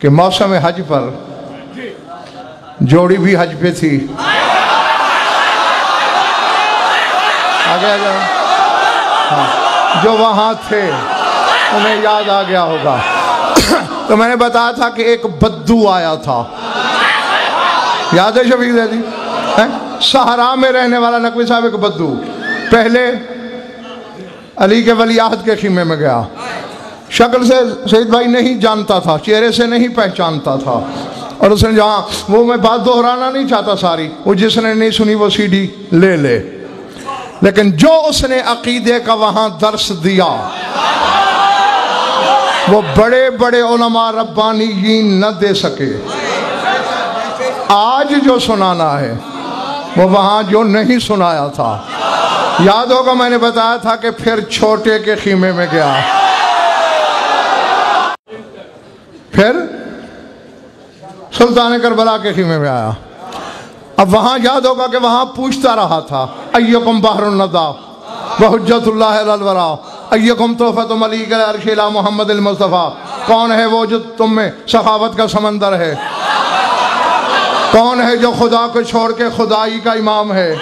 کہ موسم حج پر جوڑی بھی حج پہ تھی. آگے جو وہاں تھے انہیں یاد آ گیا ہوگا. تو میں نے بتایا تھا کہ ایک بدو آیا تھا. یاد ہے شفیق زیدی؟ صحرا میں رہنے والا نقوی صاحب ایک بدو پہلے علی کے ولی عہد کے خیمے میں گیا. شکل سے سید بھائی نہیں جانتا تھا, چہرے سے نہیں پہچانتا تھا, اور اس نے جہاں وہ میں بات دہرانا نہیں چاہتا ساری, وہ جس نے نہیں سنی وہ سی ڈی لے لے. لیکن جو اس نے عقیدے کا وہاں درس دیا وہ بڑے بڑے علماء ربانیین نہ دے سکے. آج جو سنانا ہے وہ وہاں جو نہیں سنایا تھا. یاد ہوگا میں نے بتایا تھا کہ پھر چھوٹے کے خیمے میں گیا, پھر سلطان کربلا کے خیمے میں آیا. اب وہاں یاد ہوگا کہ وہاں پوچھتا رہا تھا ایکم بحر الندی وحجت اللہ علی الورا ایکم تحفۃ ملیک العرش الی محمد المصطفیٰ. کون ہے وہ جو تم میں سخاوت کا سمندر ہے؟ کون ہے جو خدا کو چھوڑ کے خدائی کا امام ہے؟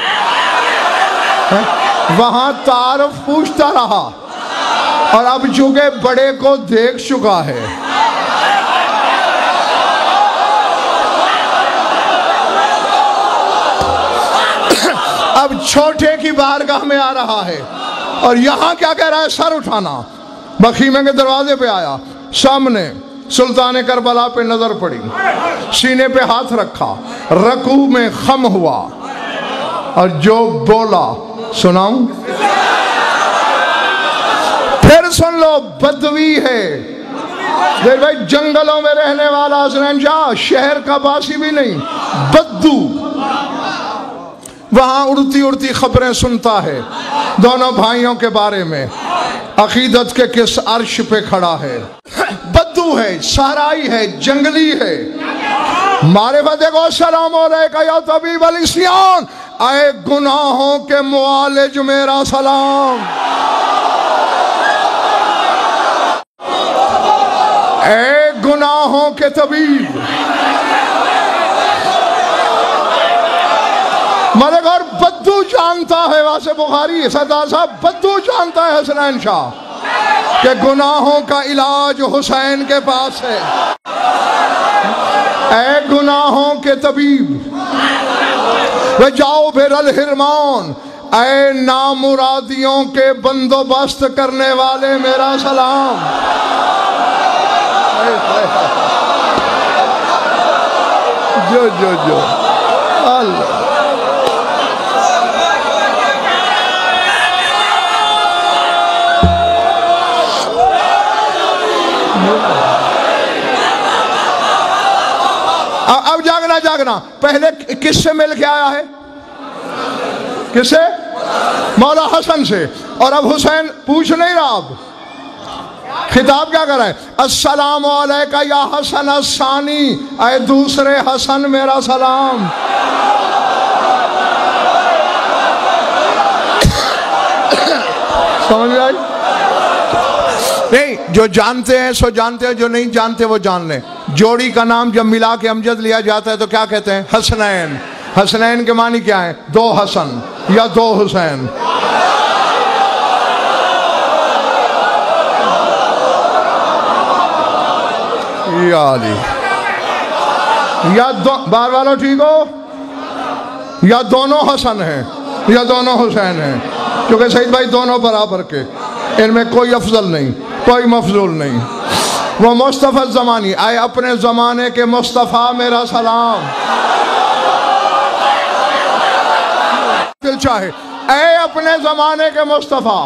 وہاں تعارف پوچھتا رہا, اور اب چونکہ بڑے کو دیکھ چکا ہے اب چھوٹے کی بارگاہ میں آ رہا ہے. اور یہاں کیا کہہ رہا ہے؟ سر اٹھانا. بخیمے کے دروازے پہ آیا, سامنے سلطان کربلا پہ نظر پڑی, سینے پہ ہاتھ رکھا, رکوع میں خم ہوا, اور جو بولا سناؤں؟ پھر سن لو. بدوی ہے دیکھ بھائی, جنگلوں میں رہنے والا حسنین شاہ, شہر کا باسی بھی نہیں, بدو. وہاں اڑتی اڑتی خبریں سنتا ہے دونوں بھائیوں کے بارے میں. عقیدت کے کس عرش پہ کھڑا ہے؟ بدو ہے, صحرائی ہے, جنگلی ہے. معرفت کو السلام علیکہ یا طبیب الاسیان, اے گناہوں کے معالج میرا سلام. اے گناہوں کے طبیب. ملک اور بدو جانتا ہے, واسے بخاری سردار صاحب, بدو جانتا ہے حسنین شاہ کہ گناہوں کا علاج حسین کے پاس ہے. اے گناہوں کے طبیب, وہ جاؤ بھر الحرمان, اے نامرادیوں کے بندوبست کرنے والے میرا سلام. جو اللہ. اب جاگنا. پہلے کس سے مل کے آیا ہے؟ کس سے؟ مولا حسن سے. اور اب حسین پوچھ نہیں رہا, اب خطاب کیا کر رہا ہے؟ السلام علیکہ یا حسن الثانی, اے دوسرے حسن میرا سلام. سمجھ آئی؟ نہیں, جو جانتے ہیں سو جانتے ہیں, جو نہیں جانتے وہ جان لیں. جوڑی کا نام جب ملا کے امجد لیا جاتا ہے تو کیا کہتے ہیں؟ حسنین. حسنین کے معنی کیا ہیں؟ دو حسن یا دو حسین. یا علی, یا بار والو ٹھیک ہو, یا دونوں حسن ہیں یا دونوں حسین ہیں, کیونکہ سید بھائی دونوں برابر کے, ان میں کوئی افضل نہیں, کوئی مفضول نہیں. وہ مصطفیٰ زمانی, اے اپنے زمانے کے مصطفیٰ میرا سلام. دل چاہے, اے اپنے زمانے کے مصطفیٰ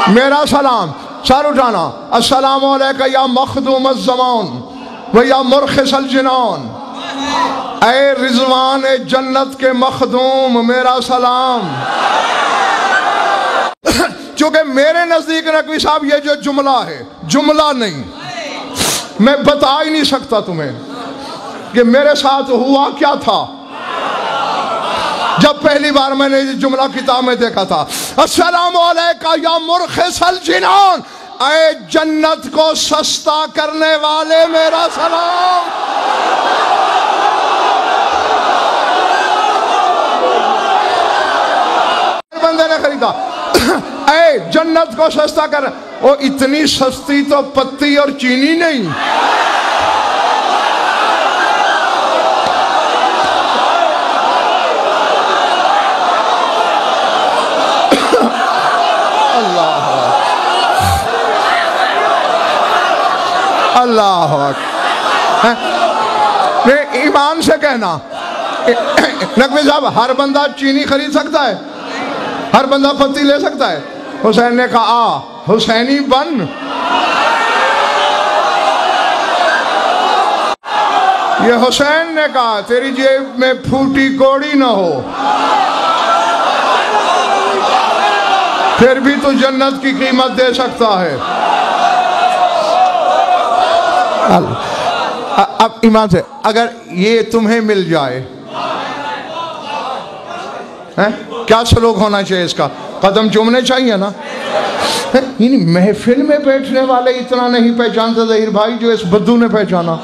میرا سلام. سر اٹھانا. السلام علیکہ یا مخدوم الزمان و یا مرخص الجنان, اے رضوان جنت کے مخدوم میرا سلام. چونکہ میرے نزدیک نقوی صاحب یہ جو جملہ ہے, جملہ نہیں, میں بتا ہی نہیں سکتا تمہیں کہ میرے ساتھ ہوا کیا تھا جب پہلی بار میں نے یہ جملہ کتاب میں دیکھا تھا. السلام علیکہ یا مرخص الجنان, اے جنت کو سستا کرنے والے میرا سلام. بندے نے خریدا اے جنت کو سستا کر. وہ اتنی سستی تو پتی اور چینی نہیں. اللہ ایمان سے کہنا. نقوی صاحب ہر بندہ چینی خرید سکتا ہے؟ ہر بندہ پتی لے سکتا ہے؟ حسین نے کہا آ حسینی بن. یہ حسین نے کہا تیری جیب میں پھوٹی کوڑی نہ ہو پھر بھی تو جنت کی قیمت دے سکتا ہے. اب ایمان سے اگر یہ تمہیں مل جائے کیا سلوک ہونا چاہیے؟ اس کا قدم چومنے چاہیے نا. یعنی محفل میں بیٹھنے والے اتنا نہیں پہچانتے ظہیر بھائی جو اس بدو نے پہچانا.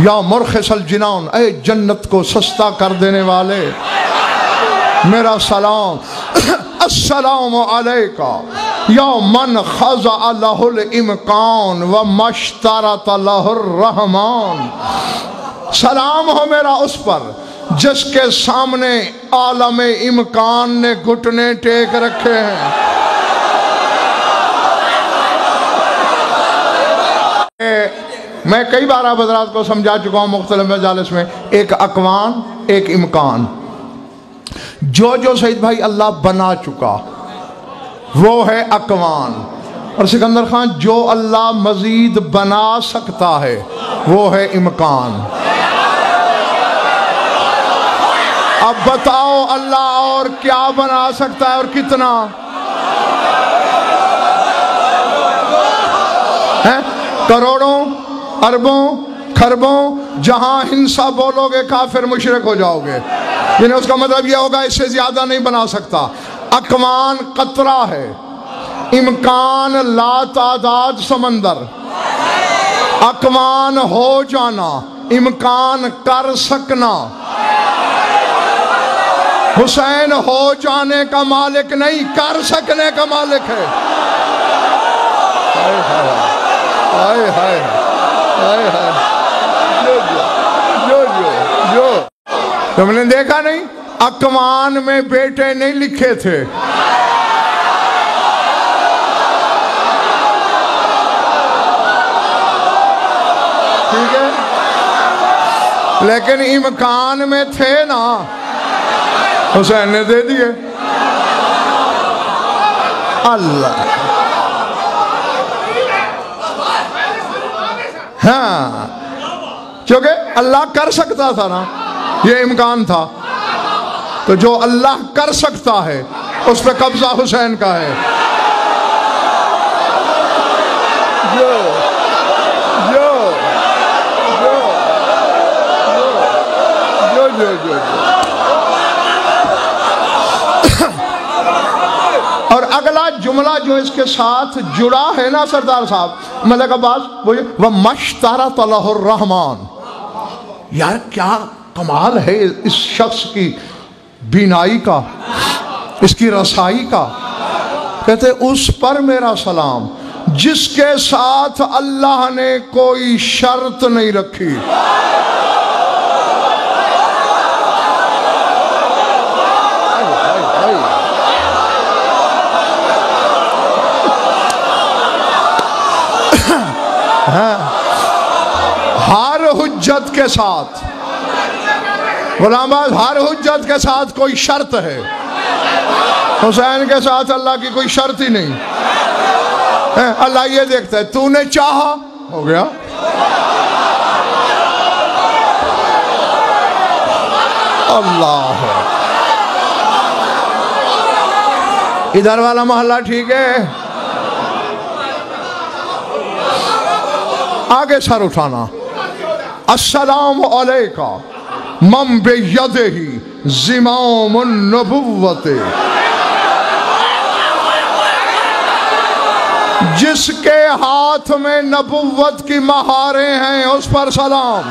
یا مرخص الجنان اے جنت کو سستا کر دینے والے میرا سلام. السلام علیکہ یا من خضع لہ الامکان ومشترط لہ الرحمن. سلام ہو میرا اس پر جس کے سامنے عالم امکان نے گھٹنے ٹیک رکھے ہیں. میں کئی بار آپ حضرات کو سمجھا چکا ہوں مختلف مجالس میں. ایک اکوان ایک امکان. جو سعید بھائی اللہ بنا چکا وہ ہے اکوان. اور سکندر خان جو اللہ مزید بنا سکتا ہے وہ ہے امکان. اب بتاؤ اللہ اور کیا بنا سکتا ہے اور کتنا؟ کروڑوں اربوں خربوں جہاں ہنسا بولو گے کافر مشرک ہو جاؤ گے. یعنی اس کا مطلب یہ ہوگا اس سے زیادہ نہیں بنا سکتا. اکوان قطرہ ہے، امکان لا تعداد سمندر. اکوان ہو جانا، امکان کر سکنا. حسین ہو جانے کا مالک نہیں کر سکنے کا مالک ہے. ہائے ہائے ہائے ہائے. جو تم نے دیکھا نہیں اکوان میں بیٹے نہیں لکھے تھے. ٹھیک ہے لیکن امکان میں تھے نا حسین نے دے دیے. اللہ ہاں کیونکہ اللہ کر سکتا تھا نا یہ امکان تھا. تو جو اللہ کر سکتا ہے اس پہ قبضہ حسین کا ہے. جو اور اگلا جملہ جو اس کے ساتھ جڑا ہے نا سردار صاحب ملک عباس وَمَشْتَرَطَ لَهُ الرَّحْمَانِ. یار کیا کمال ہے اس شخص کی بینائی کا، اس کی رسائی کا. کہتے اس پر میرا سلام جس کے ساتھ اللہ نے کوئی شرط نہیں رکھی. ہر حجت کے ساتھ غلام باز ہر حجت کے ساتھ کوئی شرط ہے. حسین کے ساتھ اللہ کی کوئی شرط ہی نہیں. اللہ یہ دیکھتا ہے تو نے چاہا ہو گیا. اللہ ادھر والا محلہ ٹھیک ہے. آگے سر اٹھانا. السلام علیکہ من بیدہ زمام النبوت. جس کے ہاتھ میں نبوت کی مہاریں ہیں اس پر سلام۔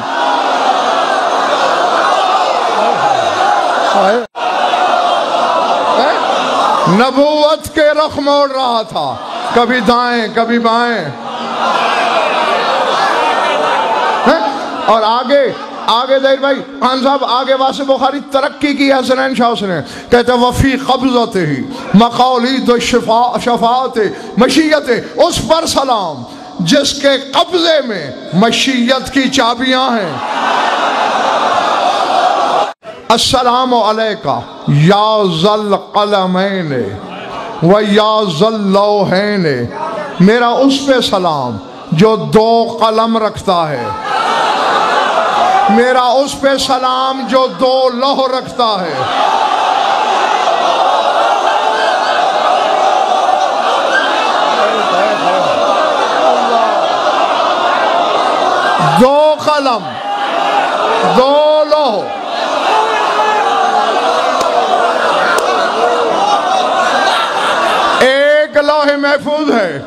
نبوت کے رخ موڑ رہا تھا، کبھی دائیں کبھی بائیں، اور آگے دیر بھائی خان صاحب آگے واسع بخاری ترقی کی حسنین شاہ نے کہتے ہیں وفی قبضت ہی مقالید شفاعت مشیت، اس پر سلام جس کے قبضے میں مشیت کی چابیاں ہیں۔ السلام علیکہ یا ذل قلمین و یا ذل لوحین، میرا اس پہ سلام جو دو قلم رکھتا ہے، میرا اس پہ سلام جو دو لوح رکھتا ہے۔ دو قلم، دو لوح، ایک لوح محفوظ ہے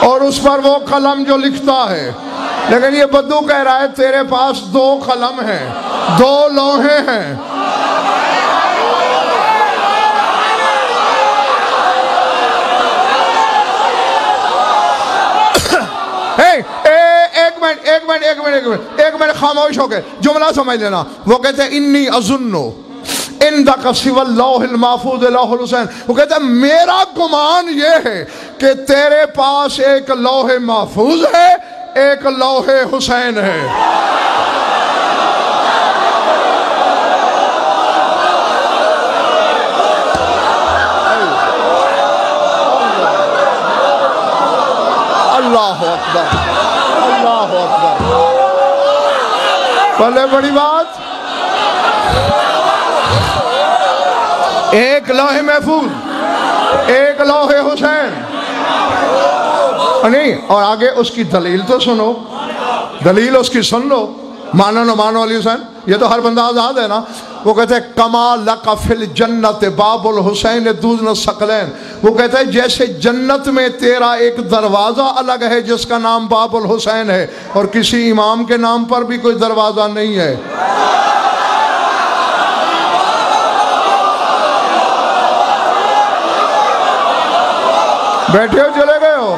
اور اس پر وہ قلم جو لکھتا ہے، لیکن یہ بدو کہہ رہا ہے تیرے پاس دو قلم ہیں، دو لوحے ہیں۔ ایک منٹ خاموش ہو گئے، جملہ سمجھ لینا۔ وہ کہتے ہیں انی اظنو عندک سوی اللوح المحفوظ لوح الحسین، وہ کہتے ہیں میرا گمان یہ ہے کہ تیرے پاس ایک لوح محفوظ ہے، ایک لوح حسین ہے۔ اللہ اکبر، اللہ اکبر، بڑے بڑی بات۔ ایک لوح محفوظ، ایک لوح حسین، نہیں، اور آگے اس کی دلیل تو سنو، دلیل اس کی سن لو، مانو نہ مانو علی حسین، یہ تو ہر بندہ آزاد ہے نا۔ وہ کہتے ہیں کما لک فی الجنت باب الحسین دون الثقلین، وہ کہتے ہیں جیسے جنت میں تیرا ایک دروازہ الگ ہے جس کا نام باب الحسین ہے، اور کسی امام کے نام پر بھی کوئی دروازہ نہیں ہے۔ بیٹھے ہو چلے گئے ہو؟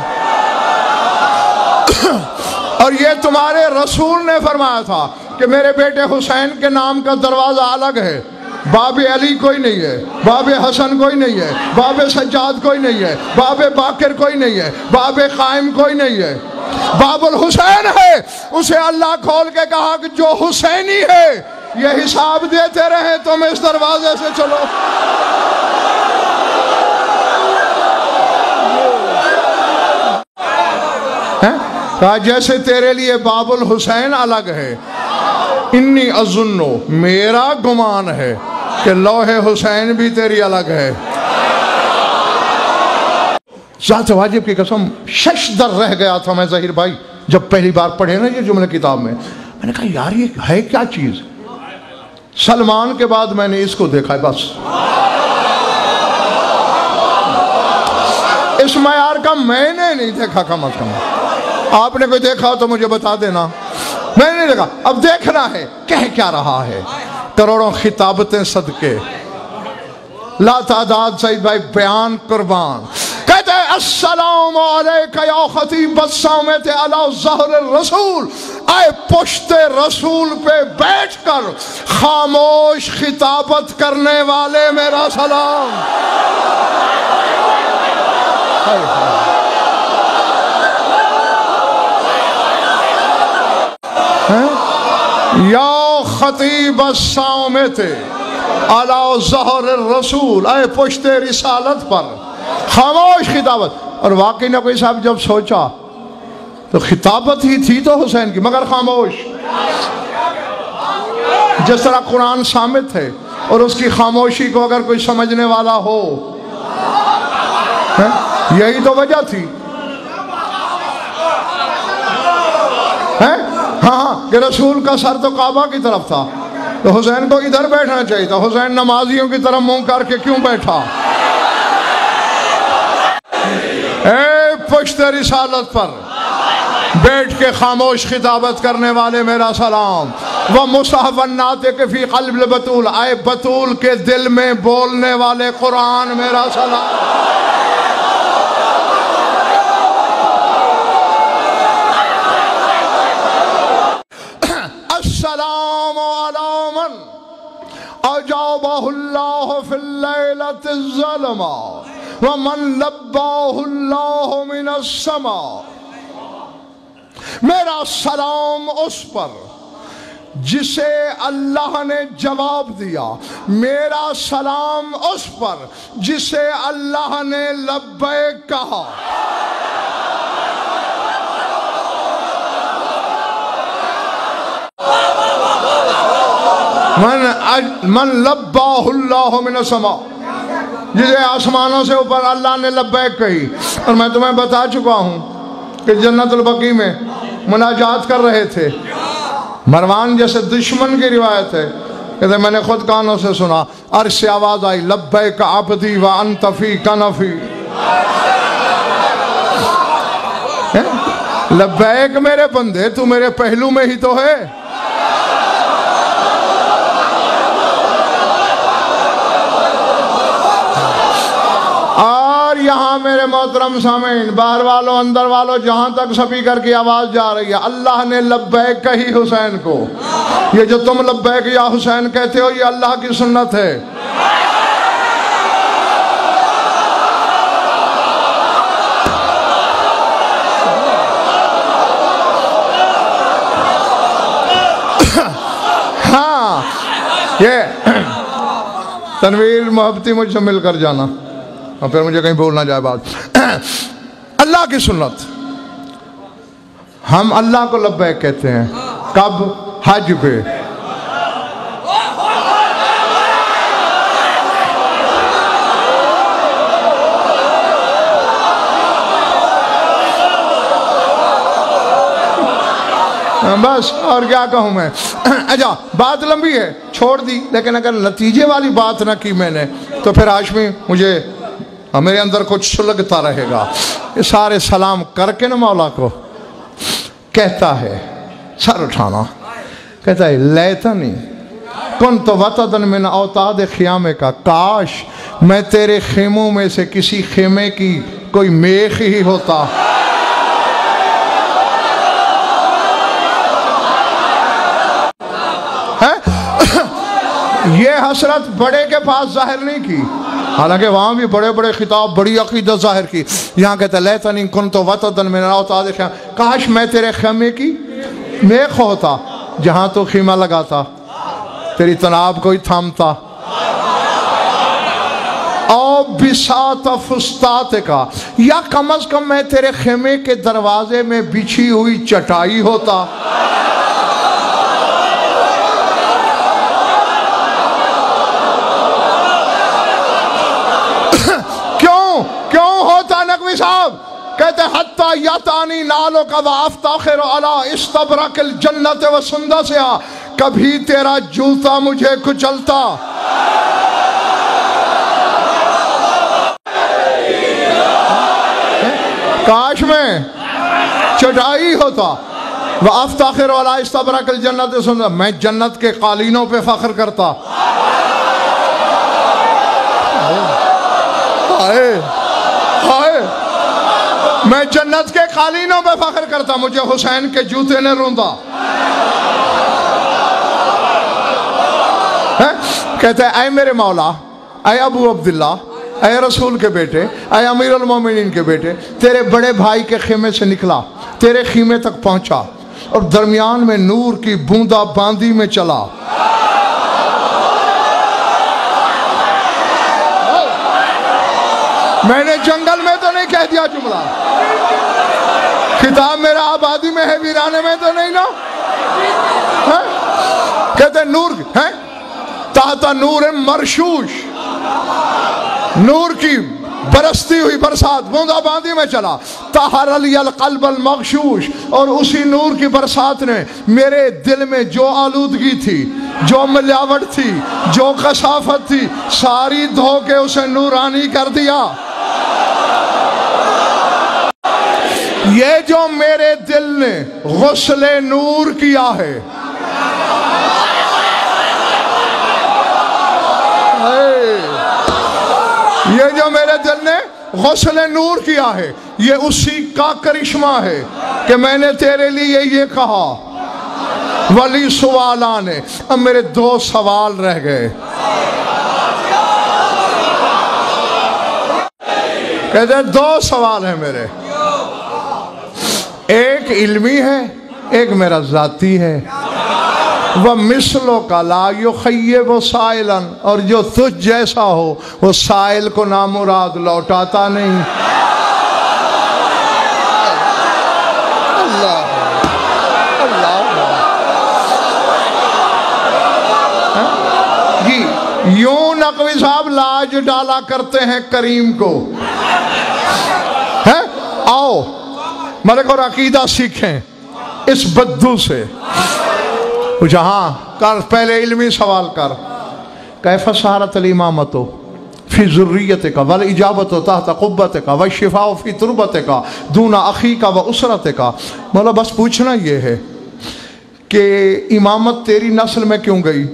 اور یہ تمہارے رسول نے فرمایا تھا کہ میرے بیٹے حسین کے نام کا دروازہ الگ ہے، باب علی کوئی نہیں ہے، باب حسن کوئی نہیں ہے، باب سجاد کوئی نہیں ہے، باب باقر کوئی نہیں ہے، باب قائم کوئی نہیں ہے، باب الحسین ہے۔ اسے اللہ کھول کے کہا کہ جو حسینی ہے یہ حساب دیتے رہے، تم اس دروازے سے چلو۔ کہا جیسے تیرے لیے باب الحسین الگ ہے، انی اظنو، میرا گمان ہے کہ لوح حسین بھی تیری الگ ہے۔ ذات واجب کی قسم شش در رہ گیا تھا میں ظہیر بھائی جب پہلی بار پڑھے نا یہ جملے کتاب میں نے کہا یار یہ ہے کیا چیز۔ سلمان کے بعد میں نے اس کو دیکھا ہے، بس اس معیار کا میں نے نہیں دیکھا، کم از کم آپ نے کوئی دیکھا تو مجھے بتا دینا، میں نے نہیں دیکھا۔ اب دیکھنا ہے کہہ کیا رہا ہے، کروڑوں خطابتیں صدقے، لا تعداد سعید بھائی بیان قربان، کہتے ہیں السلام علیکہ یا خطیب الصامت علی ظہر الرسول، آئے پشت رسول پہ بیٹھ کر خاموش خطابت کرنے والے میرا سلام۔ یا خطیب الصامت علی ظہر الرسول، اے پشت رسالت پر خاموش خطابت۔ اور واقعی نہ کوئی صاحب جب سوچا تو خطابت ہی تھی تو حسین کی، مگر خاموش۔ جس طرح قرآن صامت ہے اور اس کی خاموشی کو اگر کوئی سمجھنے والا ہو، یہی تو وجہ تھی، ہاں کہ رسول کا سر تو کعبہ کی طرف تھا تو حسین کو ادھر بیٹھنا چاہیے تھا، حسین نمازیوں کی طرف منہ کر کے کیوں بیٹھا؟ اے پشت رسالت پر بیٹھ کے خاموش خطابت کرنے والے میرا سلام، وہ مصحف الناطق فی قلب البتول، آئے بتول کے دل میں بولنے والے قرآن میرا سلام۔ السلام علی من اجابہ اللہ فی اللیلۃ الظلمہ ومن لباہ اللہ من السماء۔ میرا سلام اس پر جسے اللہ نے جواب دیا، میرا سلام اس پر جسے اللہ نے لبیک کہا۔ من لباہ اللہ من السماء، جسے آسمانوں سے اوپر اللہ نے لبیک کہی۔ اور میں تمہیں بتا چکا ہوں کہ جنت البقیع میں مناجات کر رہے تھے، مروان جیسے دشمن کی روایت ہے، کہتے میں نے خود کانوں سے سنا، عرش سے آواز آئی لبیک عبدی وانت فی کنفی، لبیک میرے بندے تو میرے پہلو میں ہی تو ہے۔ یہاں میرے محترم سامعین، باہر والوں اندر والوں، جہاں تک سپیکر کی آواز جا رہی ہے، اللہ نے لبیک کہی حسین کو۔ یہ جو تم لبیک یا حسین کہتے ہو، یہ اللہ کی سنت ہے۔ ہاں، یہ تنویر محبتی مجھ سے مل کر جانا، اور پھر مجھے کہیں بولنا جائے بات۔ اللہ کی سنت، ہم اللہ کو لبیک کہتے ہیں کب؟ حج پہ۔ بس اور کیا کہوں میں۔ اچھا بات لمبی ہے، چھوڑ دی، لیکن اگر نتیجے والی بات نہ کی میں نے تو پھر ہاشمی مجھے میرے اندر کچھ سلگتا رہے گا۔ یہ سارے سلام کر کے نا مولا کو کہتا ہے، سر اٹھانا، کہتا ہے لیتنی کنت وطدا من اوتاد خیامے کا، کاش میں تیرے خیموں میں سے کسی خیمے کی کوئی میخ ہی ہوتا۔ یہ حسرت بڑے کے پاس ظاہر نہیں کی، حالانکہ وہاں بھی بڑے بڑے خطاب، بڑی عقیدت ظاہر کی۔ یہاں کہتا ہے لیتنی کنت وطدا من اوتاد خیامے، کاش میں تیرے خیمے کی میخ ہوتا، جہاں تو خیمہ لگاتا، تیری تناب کوئی تھامتا۔ او بساط فستات کا، یا کم از کم میں تیرے خیمے کے دروازے میں بچھی ہوئی چٹائی ہوتا۔ کیوں ہوتا نقوی صاحب؟ کہتے حتی یتانی نالو کا وافتاخر علی استبرق الجنت و سندسہا، کبھی تیرا جوتا مجھے کچلتا۔ کاش میں چٹائی ہوتا، وافتاخر علی استبرق الجنت و سندسہا، میں جنت کے قالینوں پہ فخر کرتا۔ میں جنت کے قالینوں پہ فخر کرتا، مجھے حسین کے جوتے نے روندا۔ کہتے ہیں اے میرے مولا، اے ابو عبداللہ، اے رسول کے بیٹے، اے امیر المومنین کے بیٹے، تیرے بڑے بھائی کے خیمے سے نکلا، تیرے خیمے تک پہنچا، اور درمیان میں نور کی بوندا باندی میں چلا۔ میں نے جنگل میں تو نہیں کہہ دیا جملہ، خطاب میرا آبادی میں ہے، ویرانے میں تو نہیں نا۔ کہتے ہیں نور ہے تحت نور مرشوش، نور کی برستی ہوئی برسات بوندا باندی میں چلا۔ طہر علی القلب المغشوش، اور اسی نور کی برسات نے میرے دل میں جو آلودگی تھی، جو ملاوٹ تھی، جو کثافت تھی، ساری دھو کے اسے نورانی کر دیا۔ یہ جو میرے دل نے غسل نور کیا ہے، یہ جو میرے دل نے غسل نور کیا ہے، یہ اسی کا کرشمہ ہے کہ میں نے تیرے لیے یہ کہا ولی سوالان ہے۔ اب میرے 2 سوال رہ گئے۔ کہتے ہیں 2 سوال ہیں میرے، ایک علمی ہے، ایک میرا ذاتی ہے۔ وَمِثْلُكَ لَا يُخَيِّبُ سَائِلًا، اور جو تجھ جیسا ہو وہ سائل کو نامراد لوٹاتا نہیں۔ اللہ جی، یوں نقوی صاحب لاج ڈالا کرتے ہیں کریم کو۔ آؤ ملک اور عقیدہ سیکھیں اس بدو سے۔ جہاں کر پہلے علمی سوال کر، کیف صارت الامامۃ فی ذریتک والاجابۃ تحت قبتک والشفاء فی تربتک دون اخیک واسرتک۔ مولا بس پوچھنا یہ ہے کہ امامت تیری نسل میں کیوں گئی؟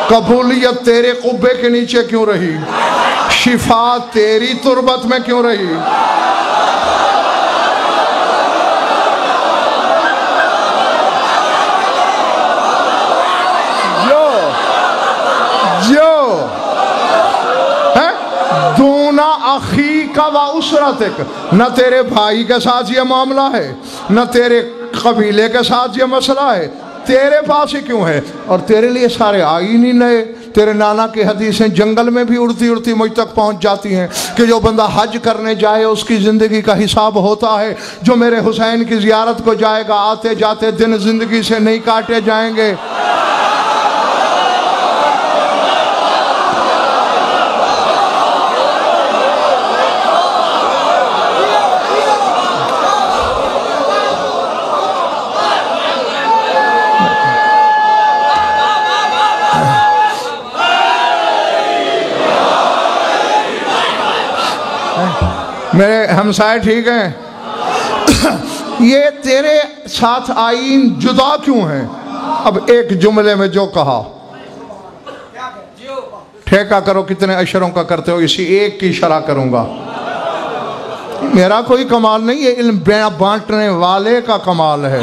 قبولیت تیرے قبے کے نیچے کیوں رہی؟ شفا تیری تربت میں کیوں رہی؟ دونا اخی کا و اسرتک، نہ تیرے بھائی کے ساتھ یہ معاملہ ہے، نہ تیرے قبیلے کے ساتھ یہ مسئلہ ہے، تیرے پاس ہی کیوں ہے؟ اور تیرے لیے سارے آئین ہی نئے۔ تیرے نانا کی حدیثیں جنگل میں بھی اڑتی اڑتی مجھ تک پہنچ جاتی ہیں کہ جو بندہ حج کرنے جائے اس کی زندگی کا حساب ہوتا ہے، جو میرے حسین کی زیارت کو جائے گا آتے جاتے دن زندگی سے نہیں کاٹے جائیں گے۔ میرے ہمسائے ٹھیک ہیں؟ یہ تیرے ساتھ آئین جدا کیوں ہیں؟ اب ایک جملے میں جو کہا، ٹھیکہ کرو کتنے اشروں کا کرتے ہو، اسی ایک کی شرح کروں گا۔ میرا کوئی کمال نہیں، یہ علم بانٹنے والے کا کمال ہے۔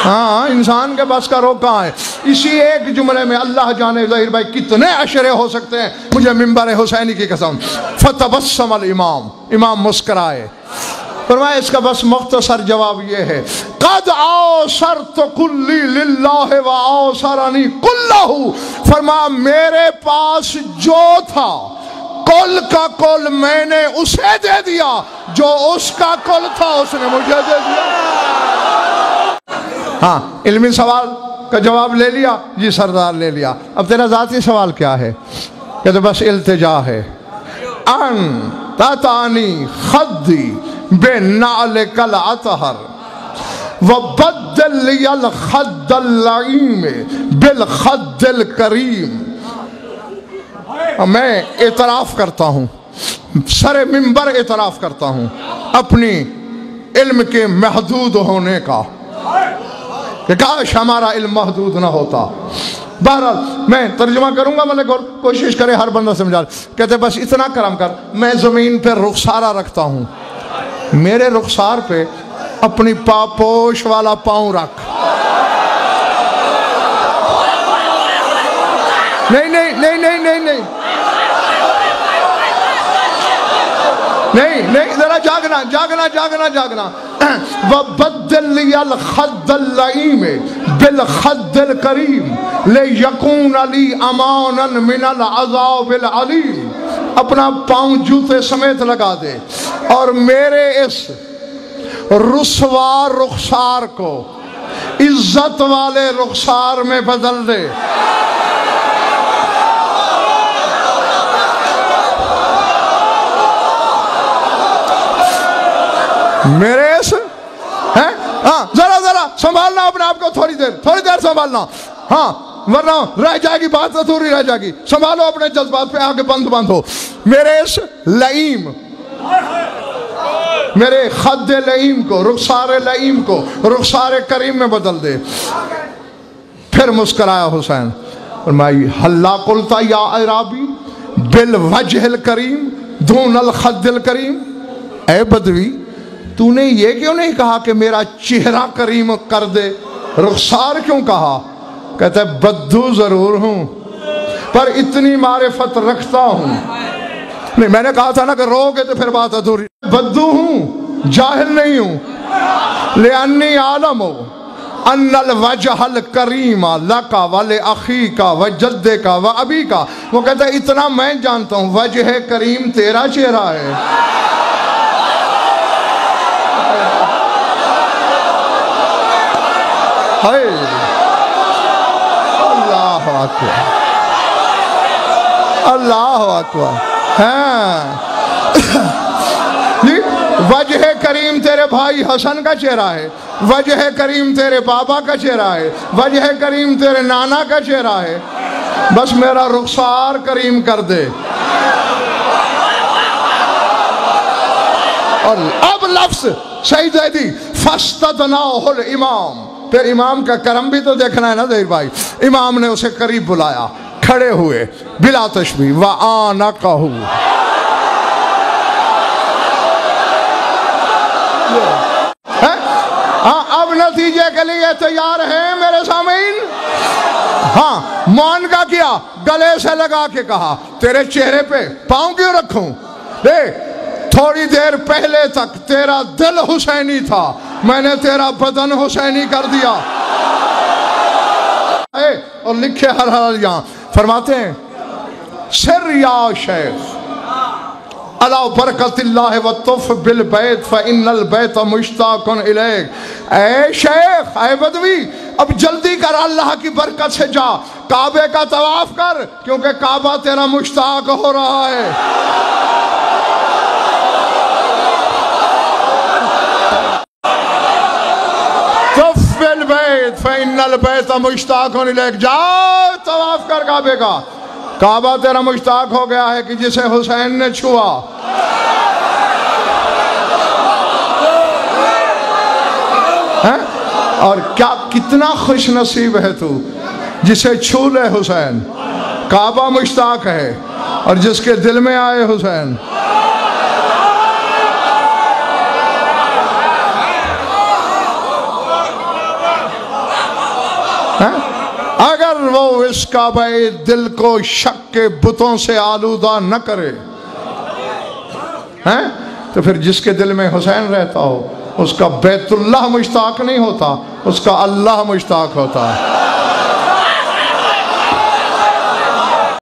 ہاں، انسان کے بس کا روک کہاں ہے؟ اسی ایک جملے میں اللہ جانے ظاہر بھائی کتنے اشرے ہو سکتے ہیں، مجھے منبر حسینی کی قسم۔ فتبسم الامام، امام مسکرائے، فرمایا اس کا بس مختصر جواب یہ ہے، قد آثرت کلی للہ و آثرنی کلہ، فرمایا میرے پاس جو تھا کل کا کل میں نے اسے دے دیا، جو اس کا کل تھا اس نے مجھے دے دیا۔ ہاں، علمی سوال کا جواب لے لیا جی سردار، لے لیا۔ اب تیرا ذاتی سوال کیا ہے؟ کہ تو بس التجا ہے، ان تتانی خدی بنعلک العطہر وبدل لی الخد اللعیم بالخد الکریم۔ میں اعتراف کرتا ہوں، سر منبر اعتراف کرتا ہوں اپنی علم کے محدود ہونے کا، کہ کاش ہمارا علم محدود نہ ہوتا۔ بہرحال میں ترجمہ کروں گا، ملک اور کوشش کرے ہر بندہ سمجھا۔ کہتے بس اتنا کرم کر، میں زمین پہ رخسارہ رکھتا ہوں، میرے رخسار پہ اپنی پاپوش والا پاؤں رکھ۔ نہیں نہیں نہیں نہیں نہیں نہیں نہیں نہیں، ذرا جاگنا جاگنا جاگنا جاگنا۔ وَبَدِّلْ لِيَ الْخَدَّ اللَّئِيمِ بِالْخَدِّ الْكَرِيمِ لِيَكُونَ لِي أَمَانًا مِنَ الْعَذَابِ الْعَلِيمِ۔ اپنا پاؤں جوتے سمیت لگا دے اور میرے اس رسوا رخسار کو عزت والے رخسار میں بدل دے۔ میرے اس ہاں ذرا ذرا سنبھالنا اپنے آپ کو، تھوڑی دیر سنبھالنا، ہاں ورنہ رہ جائے گی بات، ادھوری رہ جائے گی۔ سنبھالو اپنے جذبات پہ، آگے بند ہو۔ میرے اس لئیم میرے خد لئیم کو، رخسار لئیم کو رخسار کریم میں بدل دے۔ پھر مسکرایا حسین، فرمائی حلا قلتا یا عرابی بالوجہ الکریم دون الخد الکریم، اے بدوی تو نے یہ کیوں نہیں کہا کہ میرا چہرہ کریم کر دے، رخسار کیوں کہا؟ کہتا ہے بدو ضرور ہوں پر اتنی معرفت رکھتا ہوں۔ نہیں، میں نے کہا تھا نا کہ رو گے تو پھر بات ادھوری۔ بدو ہوں، جاہل نہیں ہوں، لِأَنِّي عَالَمُ أَنَّ الْوَجْهَ الْكَرِيمَ لَكَ وَلِأَخِيكَ وَجَدِّكَ وَأَبِيكَ۔ وہ کہتا ہے اتنا میں جانتا ہوں، وجہ کریم تیرا چہرہ ہے۔ اللہ اکبر، اللہ اکبر۔ وجہ کریم تیرے بھائی حسن کا چہرہ ہے، وجہ کریم تیرے بابا کا چہرہ ہے، وجہ کریم تیرے نانا کا چہرہ ہے، بس میرا رخسار کریم کر دے۔ اور اب لفظ سعید زیدی فَاسْتَدْنَاهُ الْإِمَامُ، پھر امام کا کرم بھی تو دیکھنا ہے نا ظہیر بھائی۔ امام نے اسے قریب بلایا، کھڑے ہوئے بلا تشبیہ، وَآنَقَهُ۔ اب نتیجے کے لیے تیار ہیں میرے سامعین؟ ہاں، مان کا کیا؟ گلے سے لگا کے کہا تیرے چہرے پہ پاؤں کیوں رکھوں؟ تھوڑی دیر پہلے تک تیرا دل حسینی تھا، میں نے تیرا بدن حسینی کر دیا۔ اور لکھے ہر یہاں فرماتے ہیں سر یا شیخ علی برکت اللہ وطف بالبیت فإن البیت مشتاق الیک۔ اے شیخ، اے بدوی، اب جلدی کر، اللہ کی برکت سے جا، کعبے کا طواف کر، کیونکہ کعبہ تیرا مشتاق ہو رہا ہے۔ طف بالبیت فإن البیت مشتاق الیک، جاؤ طواف کر کعبے کا، کعبہ تیرا مشتاق ہو گیا ہے کہ جسے حسین نے چھوا۔ اور کیا کتنا خوش نصیب ہے تو جسے چھو لے حسین، کعبہ مشتاق ہے اور جس کے دل میں آئے حسین۔ اگر وہ اس کعبہ دل کو شک کے بتوں سے آلودہ نہ کرے تو پھر جس کے دل میں حسین رہتا ہو اس کا بیت اللہ مشتاق نہیں ہوتا، اس کا اللہ مشتاق ہوتا ہے۔